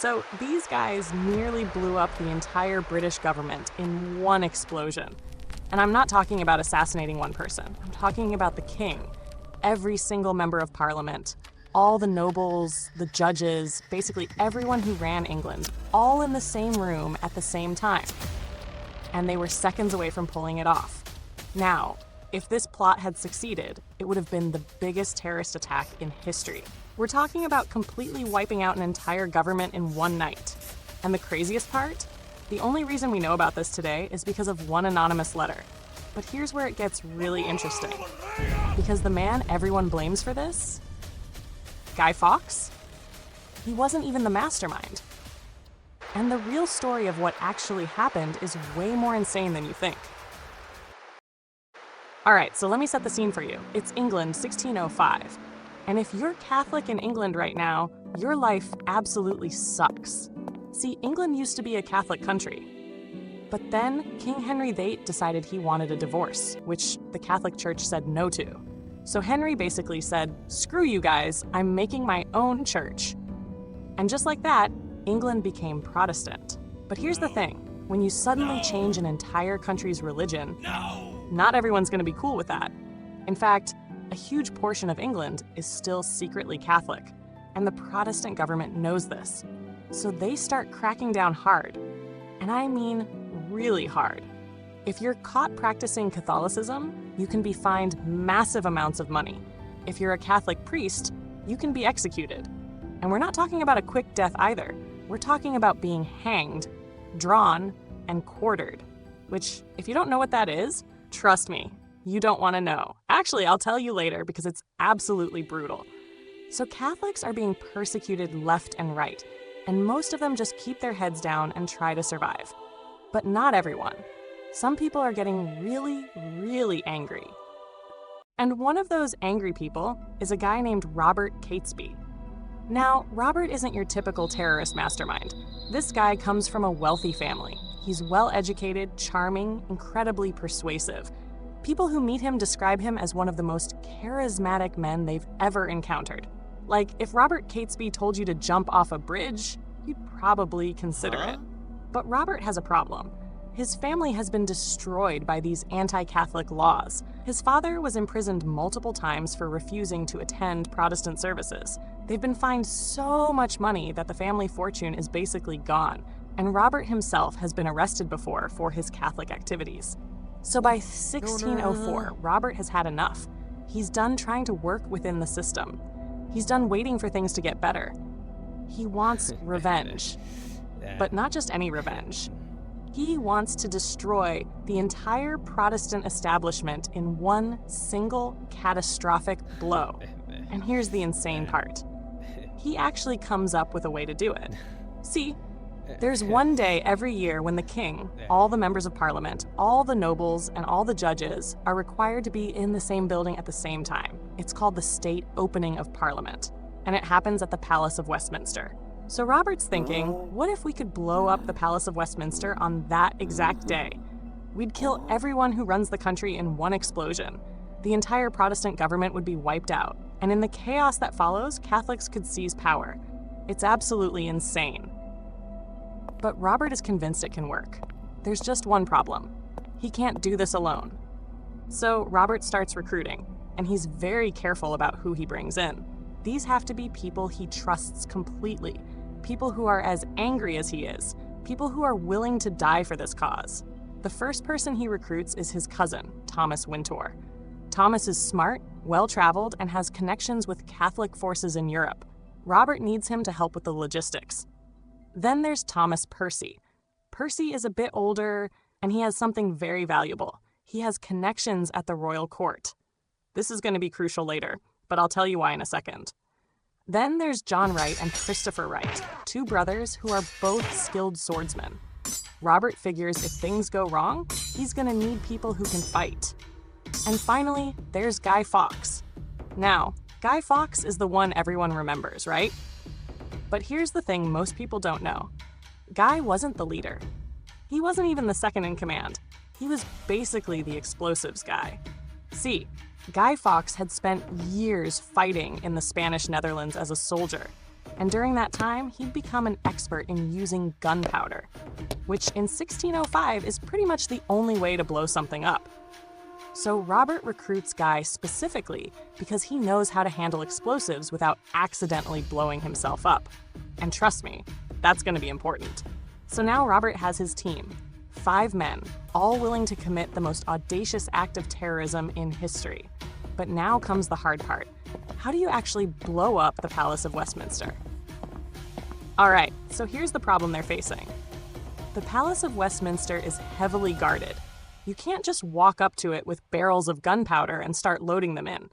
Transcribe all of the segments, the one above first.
So these guys nearly blew up the entire British government in one explosion. And I'm not talking about assassinating one person. I'm talking about the king, every single member of parliament, all the nobles, the judges, basically everyone who ran England, all in the same room at the same time. And they were seconds away from pulling it off. Now, if this plot had succeeded, it would have been the biggest terrorist attack in history. We're talking about completely wiping out an entire government in one night. And the craziest part? The only reason we know about this today is because of one anonymous letter. But here's where it gets really interesting. Because the man everyone blames for this, Guy Fawkes, he wasn't even the mastermind. And the real story of what actually happened is way more insane than you think. All right, so let me set the scene for you. It's England, 1605. And if you're Catholic in England right now, your life absolutely sucks. See, England used to be a Catholic country. But then King Henry VIII decided he wanted a divorce, which the Catholic Church said no to. So Henry basically said, screw you guys, I'm making my own church. And just like that, England became Protestant. But here's the thing, when you suddenly change an entire country's religion, not everyone's gonna be cool with that. In fact, a huge portion of England is still secretly Catholic, and the Protestant government knows this. So they start cracking down hard. And I mean really hard. If you're caught practicing Catholicism, you can be fined massive amounts of money. If you're a Catholic priest, you can be executed. And we're not talking about a quick death either. We're talking about being hanged, drawn, and quartered. Which, if you don't know what that is, trust me, you don't want to know. Actually, I'll tell you later because it's absolutely brutal. So Catholics are being persecuted left and right, and most of them just keep their heads down and try to survive. But not everyone. Some people are getting really, really angry. And one of those angry people is a guy named Robert Catesby. Now, Robert isn't your typical terrorist mastermind. This guy comes from a wealthy family. He's well-educated, charming, incredibly persuasive. People who meet him describe him as one of the most charismatic men they've ever encountered. Like, if Robert Catesby told you to jump off a bridge, you'd probably consider it. But Robert has a problem. His family has been destroyed by these anti-Catholic laws. His father was imprisoned multiple times for refusing to attend Protestant services. They've been fined so much money that the family fortune is basically gone, and Robert himself has been arrested before for his Catholic activities. So by 1604, Robert has had enough. He's done trying to work within the system. He's done waiting for things to get better. He wants revenge. But not just any revenge. He wants to destroy the entire Protestant establishment in one single catastrophic blow. And here's the insane part. He actually comes up with a way to do it. See, there's one day every year when the king, all the members of parliament, all the nobles, and all the judges are required to be in the same building at the same time. It's called the State Opening of Parliament, and it happens at the Palace of Westminster. So Robert's thinking, what if we could blow up the Palace of Westminster on that exact day? We'd kill everyone who runs the country in one explosion. The entire Protestant government would be wiped out, and in the chaos that follows, Catholics could seize power. It's absolutely insane. But Robert is convinced it can work. There's just one problem. He can't do this alone. So Robert starts recruiting, and he's very careful about who he brings in. These have to be people he trusts completely, people who are as angry as he is, people who are willing to die for this cause. The first person he recruits is his cousin, Thomas Wintour. Thomas is smart, well-traveled, and has connections with Catholic forces in Europe. Robert needs him to help with the logistics. Then there's Thomas Percy. Percy is a bit older, and he has something very valuable. He has connections at the royal court. This is going to be crucial later, but I'll tell you why in a second. Then there's John Wright and Christopher Wright, two brothers who are both skilled swordsmen. Robert figures if things go wrong, he's going to need people who can fight. And finally, there's Guy Fawkes. Now, Guy Fawkes is the one everyone remembers, right? But here's the thing most people don't know. Guy wasn't the leader. He wasn't even the second in command. He was basically the explosives guy. See, Guy Fawkes had spent years fighting in the Spanish Netherlands as a soldier. And during that time, he'd become an expert in using gunpowder, which in 1605 is pretty much the only way to blow something up. So Robert recruits Guy specifically because he knows how to handle explosives without accidentally blowing himself up. And trust me, that's going to be important. So now Robert has his team, 5 men, all willing to commit the most audacious act of terrorism in history. But now comes the hard part. How do you actually blow up the Palace of Westminster? All right, so here's the problem they're facing. The Palace of Westminster is heavily guarded. You can't just walk up to it with barrels of gunpowder and start loading them in.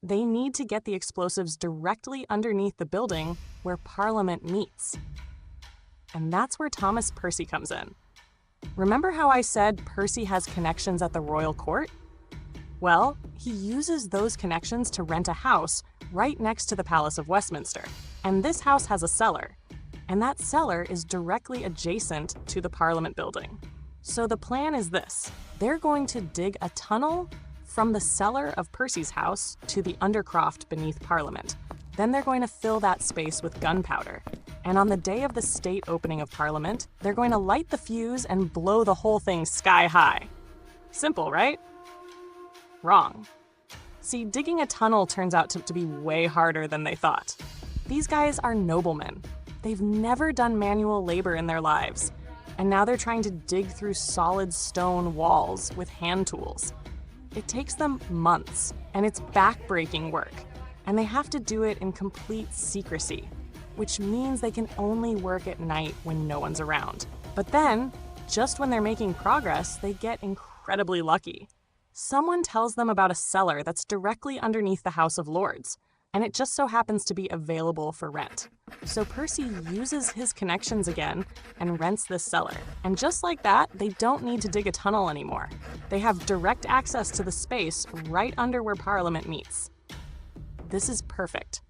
They need to get the explosives directly underneath the building where Parliament meets. And that's where Thomas Percy comes in. Remember how I said Percy has connections at the royal court? Well, he uses those connections to rent a house right next to the Palace of Westminster. And this house has a cellar. And that cellar is directly adjacent to the Parliament building. So the plan is this. They're going to dig a tunnel from the cellar of Percy's house to the undercroft beneath Parliament. Then they're going to fill that space with gunpowder. And on the day of the state opening of Parliament, they're going to light the fuse and blow the whole thing sky high. Simple, right? Wrong. See, digging a tunnel turns out to be way harder than they thought. These guys are noblemen. They've never done manual labor in their lives. And now they're trying to dig through solid stone walls with hand tools. It takes them months, and it's back-breaking work. And they have to do it in complete secrecy, which means they can only work at night when no one's around. But then, just when they're making progress, they get incredibly lucky. Someone tells them about a cellar that's directly underneath the House of Lords, and it just so happens to be available for rent. So Percy uses his connections again and rents this cellar. And just like that, they don't need to dig a tunnel anymore. They have direct access to the space right under where Parliament meets. This is perfect.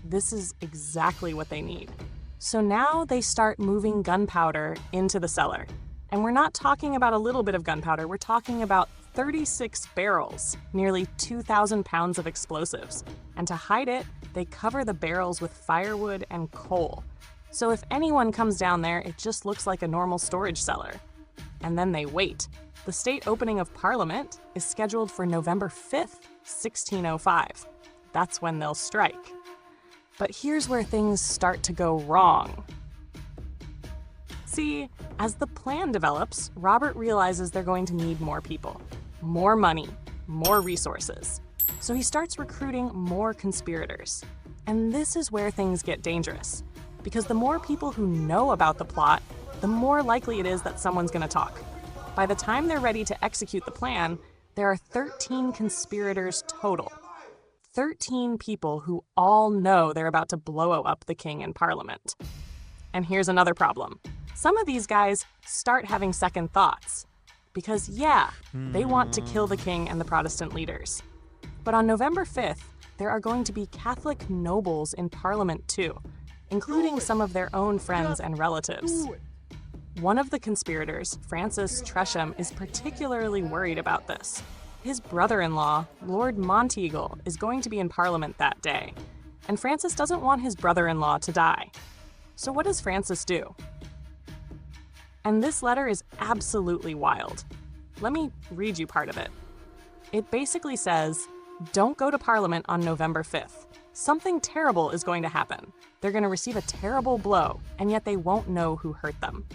This is exactly what they need. So now they start moving gunpowder into the cellar. And we're not talking about a little bit of gunpowder, we're talking about 36 barrels, nearly 2,000 pounds of explosives. And to hide it, they cover the barrels with firewood and coal. So if anyone comes down there, it just looks like a normal storage cellar. And then they wait. The state opening of Parliament is scheduled for November 5th, 1605. That's when they'll strike. But here's where things start to go wrong. See, as the plan develops, Robert realizes they're going to need more people, more money, more resources. So he starts recruiting more conspirators. And this is where things get dangerous, because the more people who know about the plot, the more likely it is that someone's going to talk. By the time they're ready to execute the plan, there are 13 conspirators total. 13 people who all know they're about to blow up the king in Parliament. And here's another problem. Some of these guys start having second thoughts. Because yeah, they want to kill the king and the Protestant leaders. But on November 5th, there are going to be Catholic nobles in Parliament too, including some of their own friends and relatives. One of the conspirators, Francis Tresham, is particularly worried about this. His brother-in-law, Lord Monteagle, is going to be in Parliament that day, and Francis doesn't want his brother-in-law to die. So what does Francis do? And this letter is absolutely wild. Let me read you part of it. It basically says, don't go to Parliament on November 5th. Something terrible is going to happen. They're going to receive a terrible blow, and yet they won't know who hurt them.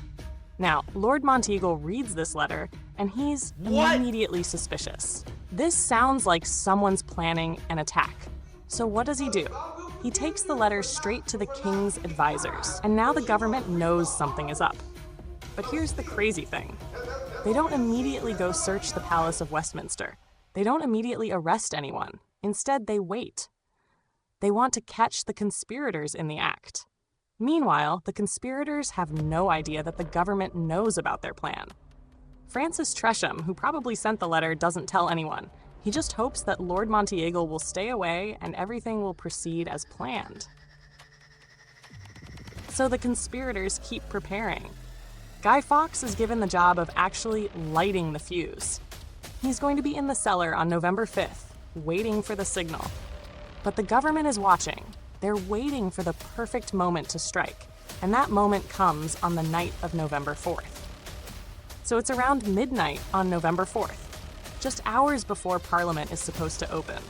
Now, Lord Monteagle reads this letter, and he's immediately suspicious. This sounds like someone's planning an attack. So what does he do? He takes the letter straight to the king's advisors, and now the government knows something is up. But here's the crazy thing. They don't immediately go search the Palace of Westminster. They don't immediately arrest anyone. Instead, they wait. They want to catch the conspirators in the act. Meanwhile, the conspirators have no idea that the government knows about their plan. Francis Tresham, who probably sent the letter, doesn't tell anyone. He just hopes that Lord Monteagle will stay away and everything will proceed as planned. So the conspirators keep preparing. Guy Fawkes is given the job of actually lighting the fuse. He's going to be in the cellar on November 5th, waiting for the signal. But the government is watching, They're waiting for the perfect moment to strike, and that moment comes on the night of November 4th. So it's around midnight on November 4th, just hours before Parliament is supposed to open.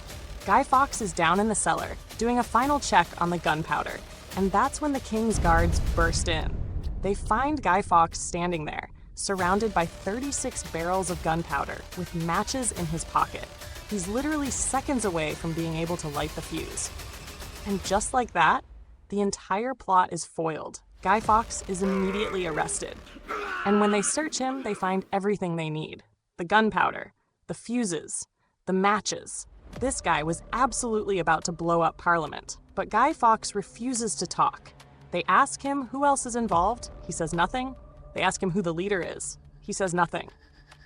Guy Fawkes is down in the cellar, doing a final check on the gunpowder, and that's when the King's guards burst in. They find Guy Fawkes standing there, surrounded by 36 barrels of gunpowder with matches in his pocket. He's literally seconds away from being able to light the fuse. And just like that, the entire plot is foiled. Guy Fawkes is immediately arrested. And when they search him, they find everything they need. The gunpowder, the fuses, the matches. This guy was absolutely about to blow up Parliament, but Guy Fawkes refuses to talk. They ask him who else is involved. He says nothing. They ask him who the leader is. He says nothing.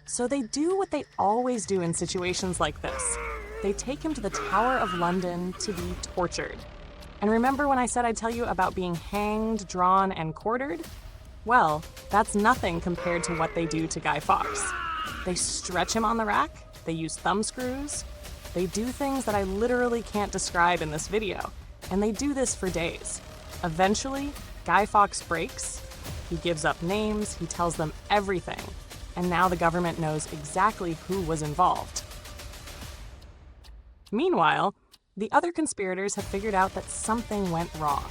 So they do what they always do in situations like this. They take him to the Tower of London to be tortured. And remember when I said I'd tell you about being hanged, drawn, and quartered? Well, that's nothing compared to what they do to Guy Fawkes. They stretch him on the rack. They use thumb screws. They do things that I literally can't describe in this video. And they do this for days. Eventually, Guy Fawkes breaks. He gives up names. He tells them everything. And now the government knows exactly who was involved. Meanwhile, the other conspirators have figured out that something went wrong.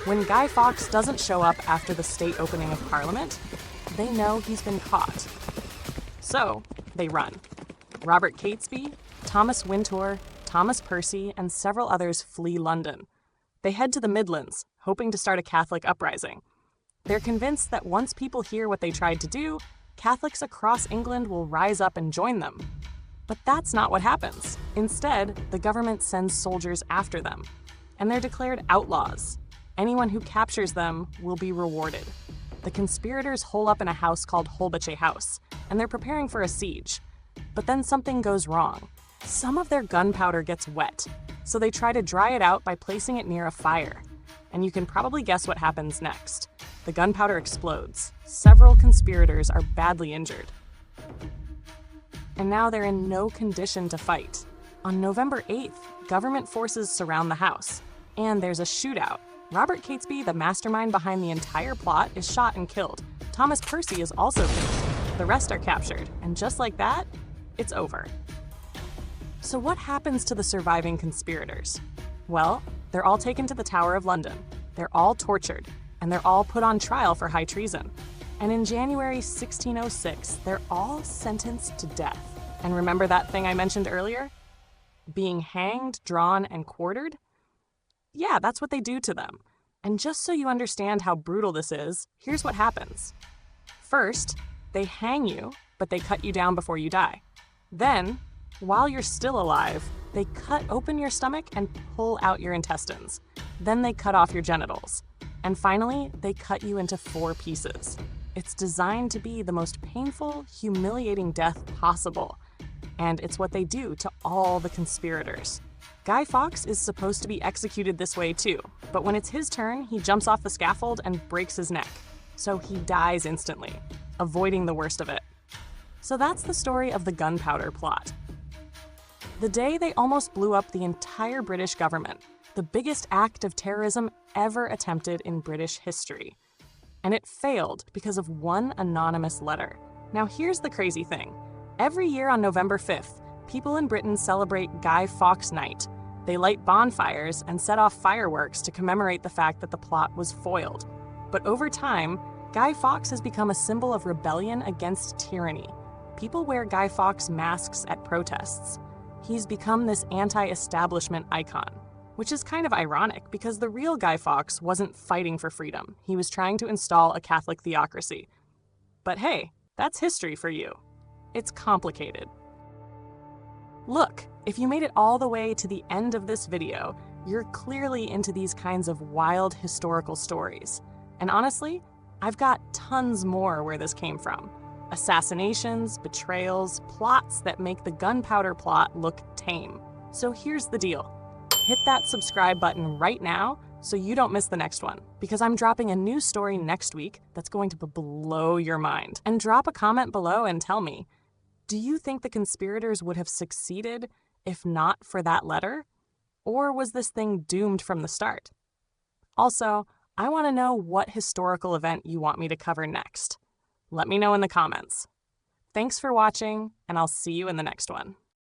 When Guy Fawkes doesn't show up after the state opening of Parliament, they know he's been caught. So, they run. Robert Catesby, Thomas Wintour, Thomas Percy, and several others flee London. They head to the Midlands, hoping to start a Catholic uprising. They're convinced that once people hear what they tried to do, Catholics across England will rise up and join them. But that's not what happens. Instead, the government sends soldiers after them, and they're declared outlaws. Anyone who captures them will be rewarded. The conspirators hole up in a house called Holbeche House, and they're preparing for a siege. But then something goes wrong. Some of their gunpowder gets wet, so they try to dry it out by placing it near a fire. And you can probably guess what happens next. The gunpowder explodes. Several conspirators are badly injured. And now they're in no condition to fight. On November 8th, government forces surround the house, and there's a shootout. Robert Catesby, the mastermind behind the entire plot, is shot and killed. Thomas Percy is also killed. The rest are captured, and just like that, it's over. So what happens to the surviving conspirators? Well, they're all taken to the Tower of London. They're all tortured, and they're all put on trial for high treason. And in January 1606, they're all sentenced to death. And remember that thing I mentioned earlier? Being hanged, drawn, and quartered? Yeah, that's what they do to them. And just so you understand how brutal this is, here's what happens. First, they hang you, but they cut you down before you die. Then, while you're still alive, they cut open your stomach and pull out your intestines. Then they cut off your genitals. And finally, they cut you into 4 pieces. It's designed to be the most painful, humiliating death possible. And it's what they do to all the conspirators. Guy Fawkes is supposed to be executed this way too, but when it's his turn, he jumps off the scaffold and breaks his neck. So he dies instantly, avoiding the worst of it. So that's the story of the Gunpowder Plot. The day they almost blew up the entire British government, the biggest act of terrorism ever attempted in British history. And it failed because of one anonymous letter. Now here's the crazy thing. Every year on November 5th, people in Britain celebrate Guy Fawkes Night. They light bonfires and set off fireworks to commemorate the fact that the plot was foiled. But over time, Guy Fawkes has become a symbol of rebellion against tyranny. People wear Guy Fawkes masks at protests. He's become this anti-establishment icon, which is kind of ironic because the real Guy Fawkes wasn't fighting for freedom. He was trying to install a Catholic theocracy. But hey, that's history for you. It's complicated. Look, if you made it all the way to the end of this video, you're clearly into these kinds of wild historical stories. And honestly, I've got tons more where this came from. Assassinations, betrayals, plots that make the Gunpowder Plot look tame. So here's the deal. Hit that subscribe button right now so you don't miss the next one, because I'm dropping a new story next week that's going to blow your mind. And drop a comment below and tell me, do you think the conspirators would have succeeded if not for that letter? Or was this thing doomed from the start? Also, I want to know what historical event you want me to cover next. Let me know in the comments. Thanks for watching, and I'll see you in the next one.